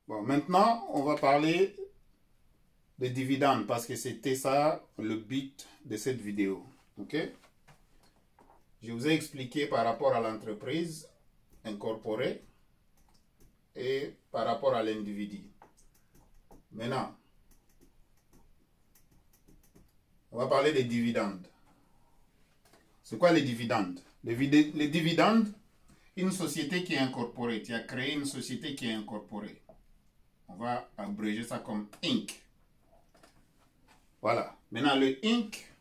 Bon, maintenant, on va parler des dividendes parce que c'était ça le but de cette vidéo. Ok? Je vous ai expliqué par rapport à l'entreprise incorporée et par rapport à l'individu. Maintenant, on va parler des dividendes. C'est quoi les dividendes? Les dividendes, une société qui est incorporée. Tu as créé une société qui est incorporée. On va abréger ça comme Inc. Voilà. Maintenant, le Inc.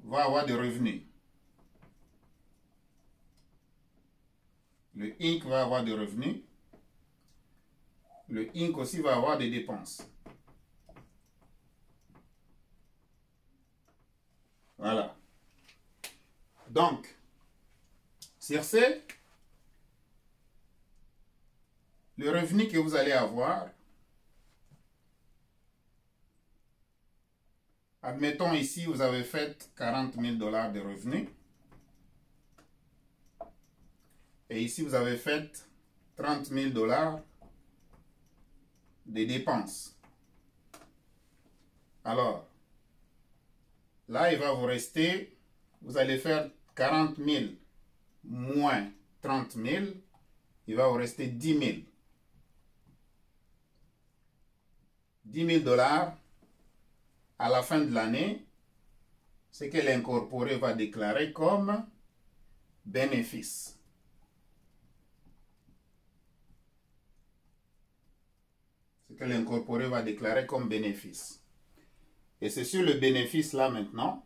va avoir des revenus. Le Inc. va avoir des revenus. Le Inc. aussi va avoir des dépenses. Voilà. Donc, sur ce, le revenu que vous allez avoir, admettons ici, vous avez fait 40 000 $ de revenus. Et ici, vous avez fait 30 000 $ de dépenses. Alors, là, il va vous rester, vous allez faire 40 000 moins 30 000, il va vous rester 10 000. 10 000 $ à la fin de l'année, ce que l'incorporé va déclarer comme bénéfice. Ce que l'incorporé va déclarer comme bénéfice. Et c'est sur le bénéfice là maintenant.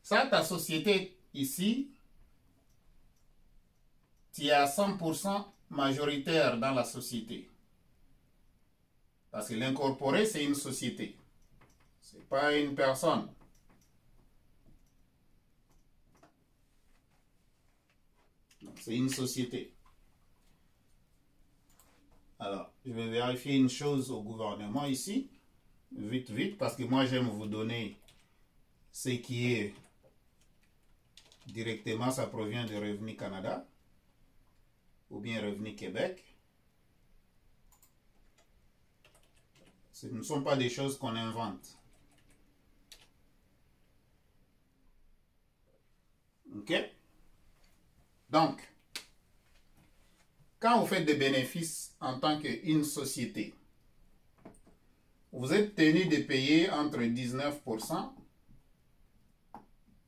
Ça, ta société ici, tu es à 100% majoritaire dans la société. Parce que l'incorporé, c'est une société. Ce n'est pas une personne. C'est une société. Alors, je vais vérifier une chose au gouvernement ici. Vite, vite, parce que moi, j'aime vous donner ce qui est directement, ça provient de Revenu Canada ou bien Revenu Québec. Ce ne sont pas des choses qu'on invente. Ok? Donc, quand vous faites des bénéfices en tant qu'une société, vous êtes tenu de payer entre 19%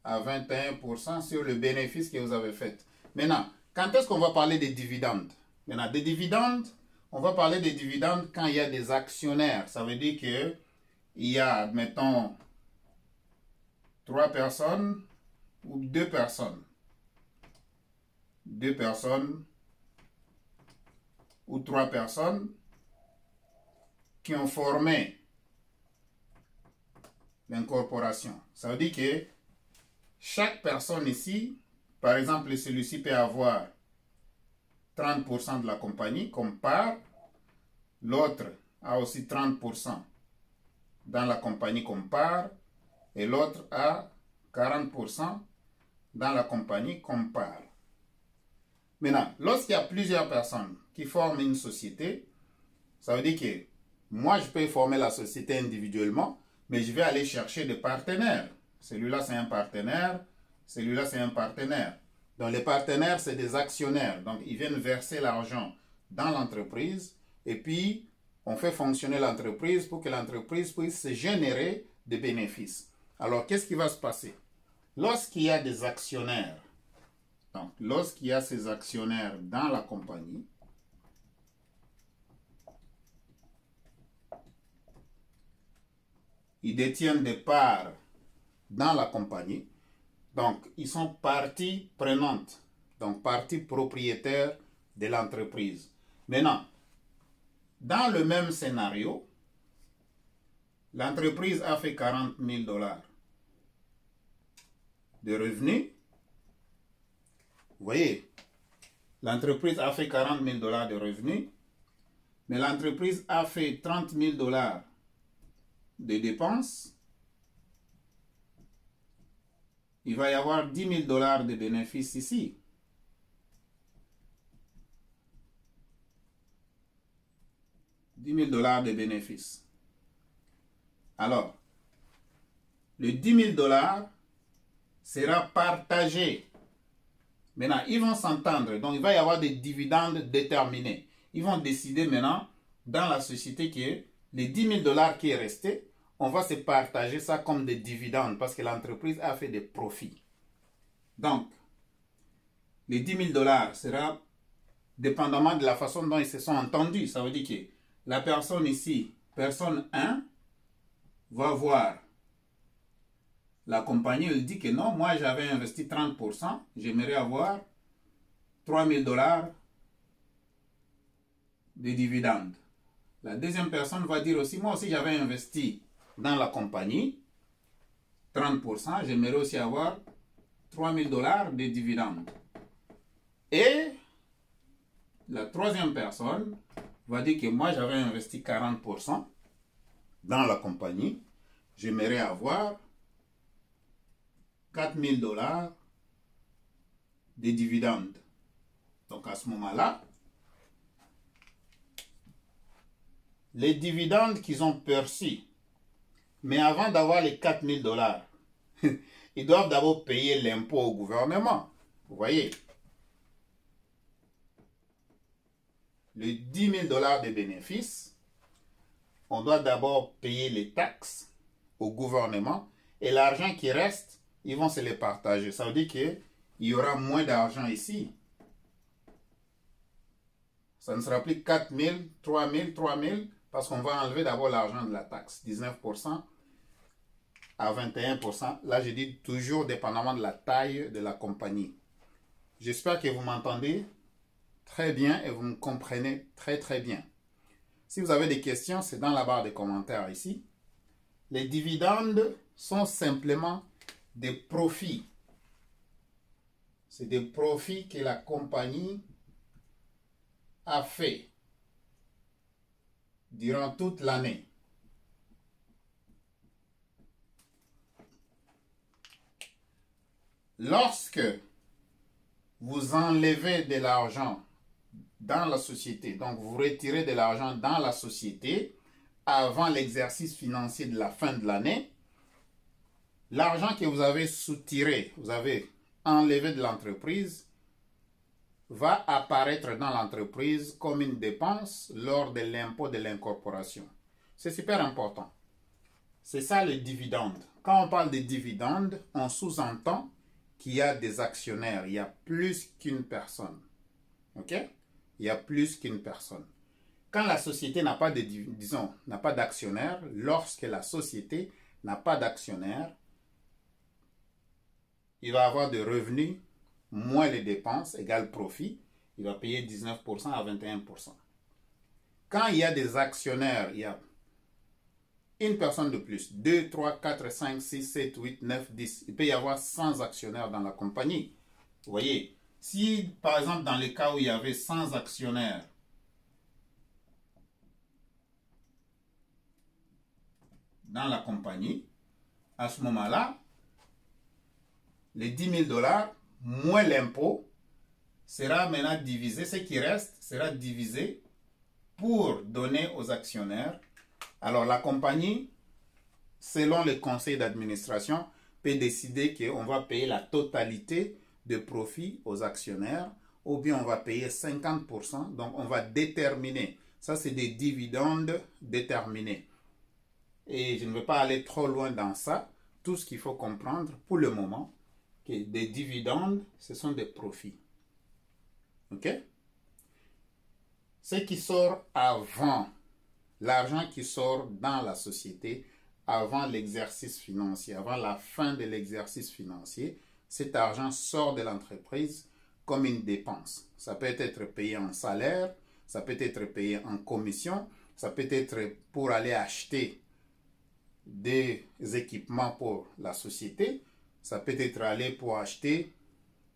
à 21% sur le bénéfice que vous avez fait. Maintenant, quand est-ce qu'on va parler des dividendes? Maintenant, des dividendes, on va parler des dividendes quand il y a des actionnaires. Ça veut dire que il y a, admettons, 3 personnes ou 2 personnes. 2 personnes ou 3 personnes qui ont formé l'incorporation. Ça veut dire que chaque personne ici, par exemple, celui-ci peut avoir 30% de la compagnie comme part, l'autre a aussi 30% dans la compagnie comme part, et l'autre a 40% dans la compagnie comme part. Maintenant, lorsqu'il y a plusieurs personnes qui forment une société, ça veut dire que moi, je peux former la société individuellement, mais je vais aller chercher des partenaires. Celui-là, c'est un partenaire. Celui-là, c'est un partenaire. Donc, les partenaires, c'est des actionnaires. Donc, ils viennent verser l'argent dans l'entreprise et puis, on fait fonctionner l'entreprise pour que l'entreprise puisse générer des bénéfices. Alors, qu'est-ce qui va se passer? Lorsqu'il y a des actionnaires, donc, lorsqu'il y a ces actionnaires dans la compagnie, ils détiennent des parts dans la compagnie. Donc, ils sont partie prenante, donc partie propriétaire de l'entreprise. Maintenant, dans le même scénario, l'entreprise a fait 40 000 $ de revenus. Vous voyez, l'entreprise a fait 40 000 $ de revenus, mais l'entreprise a fait 30 000 $ de dépenses. Il va y avoir 10 000 $ de bénéfices ici. 10 000 dollars de bénéfices. Alors, le 10 000 dollars sera partagé. Maintenant, ils vont s'entendre. Donc, il va y avoir des dividendes déterminés. Ils vont décider maintenant, dans la société, que les 10 000 dollars qui est resté, on va se partager ça comme des dividendes parce que l'entreprise a fait des profits. Donc, les 10 000 dollars sera dépendamment de la façon dont ils se sont entendus. Ça veut dire que la personne ici, personne 1, va voir la compagnie, elle dit que non, moi j'avais investi 30%, j'aimerais avoir 3 000 dollars de dividendes. La deuxième personne va dire aussi, moi aussi j'avais investi dans la compagnie 30%, j'aimerais aussi avoir 3 000 dollars de dividendes. Et la troisième personne va dire que moi j'avais investi 40% dans la compagnie, j'aimerais avoir 4 000 dollars de dividendes. Donc à ce moment-là, les dividendes qu'ils ont perçus, mais avant d'avoir les 4 000 dollars, ils doivent d'abord payer l'impôt au gouvernement. Vous voyez, les 10 000 dollars de bénéfices, on doit d'abord payer les taxes au gouvernement et l'argent qui reste, ils vont se les partager. Ça veut dire qu'il y aura moins d'argent ici. Ça ne sera plus 4 000, 3 000, 3 000, parce qu'on va enlever d'abord l'argent de la taxe. 19% à 21%. Là, je dis toujours dépendamment de la taille de la compagnie. J'espère que vous m'entendez très bien et vous me comprenez très très bien. Si vous avez des questions, c'est dans la barre des commentaires ici. Les dividendes sont simplement des profits. C'est des profits que la compagnie a fait durant toute l'année. Lorsque vous enlevez de l'argent dans la société, donc vous retirez de l'argent dans la société avant l'exercice financier de la fin de l'année, l'argent que vous avez soutiré, vous avez enlevé de l'entreprise, va apparaître dans l'entreprise comme une dépense lors de l'impôt de l'incorporation. C'est super important. C'est ça le dividende. Quand on parle de dividende, on sous-entend qu'il y a des actionnaires. Il y a plus qu'une personne. OK? Il y a plus qu'une personne. Quand la société n'a pas de, disons, n'a pas d'actionnaire, lorsque la société n'a pas d'actionnaire, il va avoir de revenus moins les dépenses égale profit. Il va payer 19% à 21%. Quand il y a des actionnaires, il y a une personne de plus, 2, 3, 4, 5, 6, 7, 8, 9, 10. Il peut y avoir 100 actionnaires dans la compagnie. Vous voyez, si par exemple dans le cas où il y avait 100 actionnaires, dans la compagnie, à ce moment-là, les 10 000 dollars moins l'impôt sera maintenant divisé, ce qui reste sera divisé pour donner aux actionnaires. Alors la compagnie, selon le conseil d'administration, peut décider qu'on va payer la totalité de profit aux actionnaires ou bien on va payer 50%. Donc on va déterminer. Ça c'est des dividendes déterminés. Et je ne veux pas aller trop loin dans ça. Tout ce qu'il faut comprendre pour le moment, que des dividendes, ce sont des profits. OK? Ce qui sort avant, l'argent qui sort dans la société, avant l'exercice financier, avant la fin de l'exercice financier, cet argent sort de l'entreprise comme une dépense. Ça peut être payé en salaire, ça peut être payé en commission, ça peut être pour aller acheter des équipements pour la société, ça peut être aller pour acheter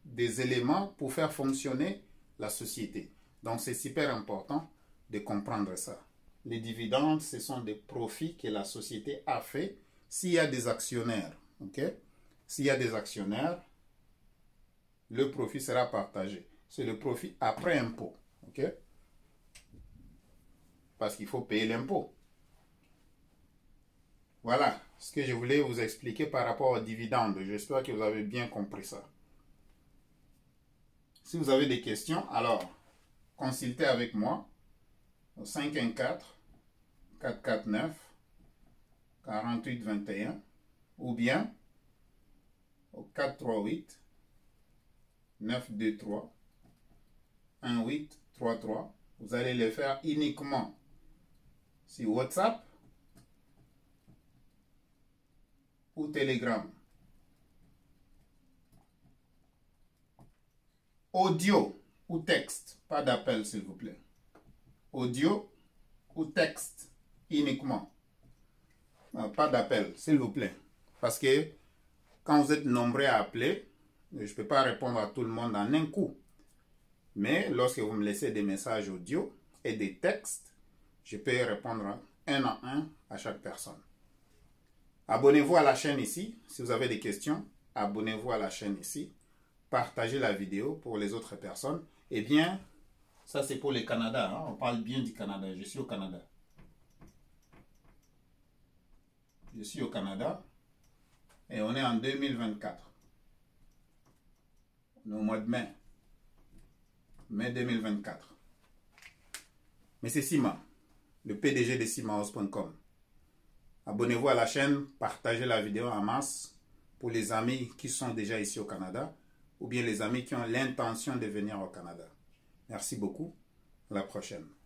des éléments pour faire fonctionner la société. Donc c'est super important de comprendre ça. Les dividendes, ce sont des profits que la société a fait s'il y a des actionnaires. Okay? S'il y a des actionnaires, le profit sera partagé. C'est le profit après impôt. Okay? parce qu'il faut payer l'impôt. Voilà ce que je voulais vous expliquer par rapport aux dividendes. J'espère que vous avez bien compris ça. Si vous avez des questions, alors consultez avec moi au 514-449-4821 ou bien au 438-923-1833. Vous allez le faire uniquement sur WhatsApp ou Telegram. Audio ou texte, pas d'appel s'il vous plaît. Audio ou texte uniquement. Pas d'appel s'il vous plaît. Parce que quand vous êtes nombreux à appeler, je ne peux pas répondre à tout le monde en un coup. Mais lorsque vous me laissez des messages audio et des textes, je peux répondre un à un à chaque personne. Abonnez-vous à la chaîne ici. Si vous avez des questions, abonnez-vous à la chaîne ici. Partagez la vidéo pour les autres personnes. Eh bien, ça c'est pour le Canada. Hein? On parle bien du Canada. Je suis au Canada. Je suis au Canada. Et on est en 2024. On est au mois de mai. Mai 2024. Mais c'est Sima, le PDG de simahouse.com. Abonnez-vous à la chaîne, partagez la vidéo en masse pour les amis qui sont déjà ici au Canada ou bien les amis qui ont l'intention de venir au Canada. Merci beaucoup. À la prochaine.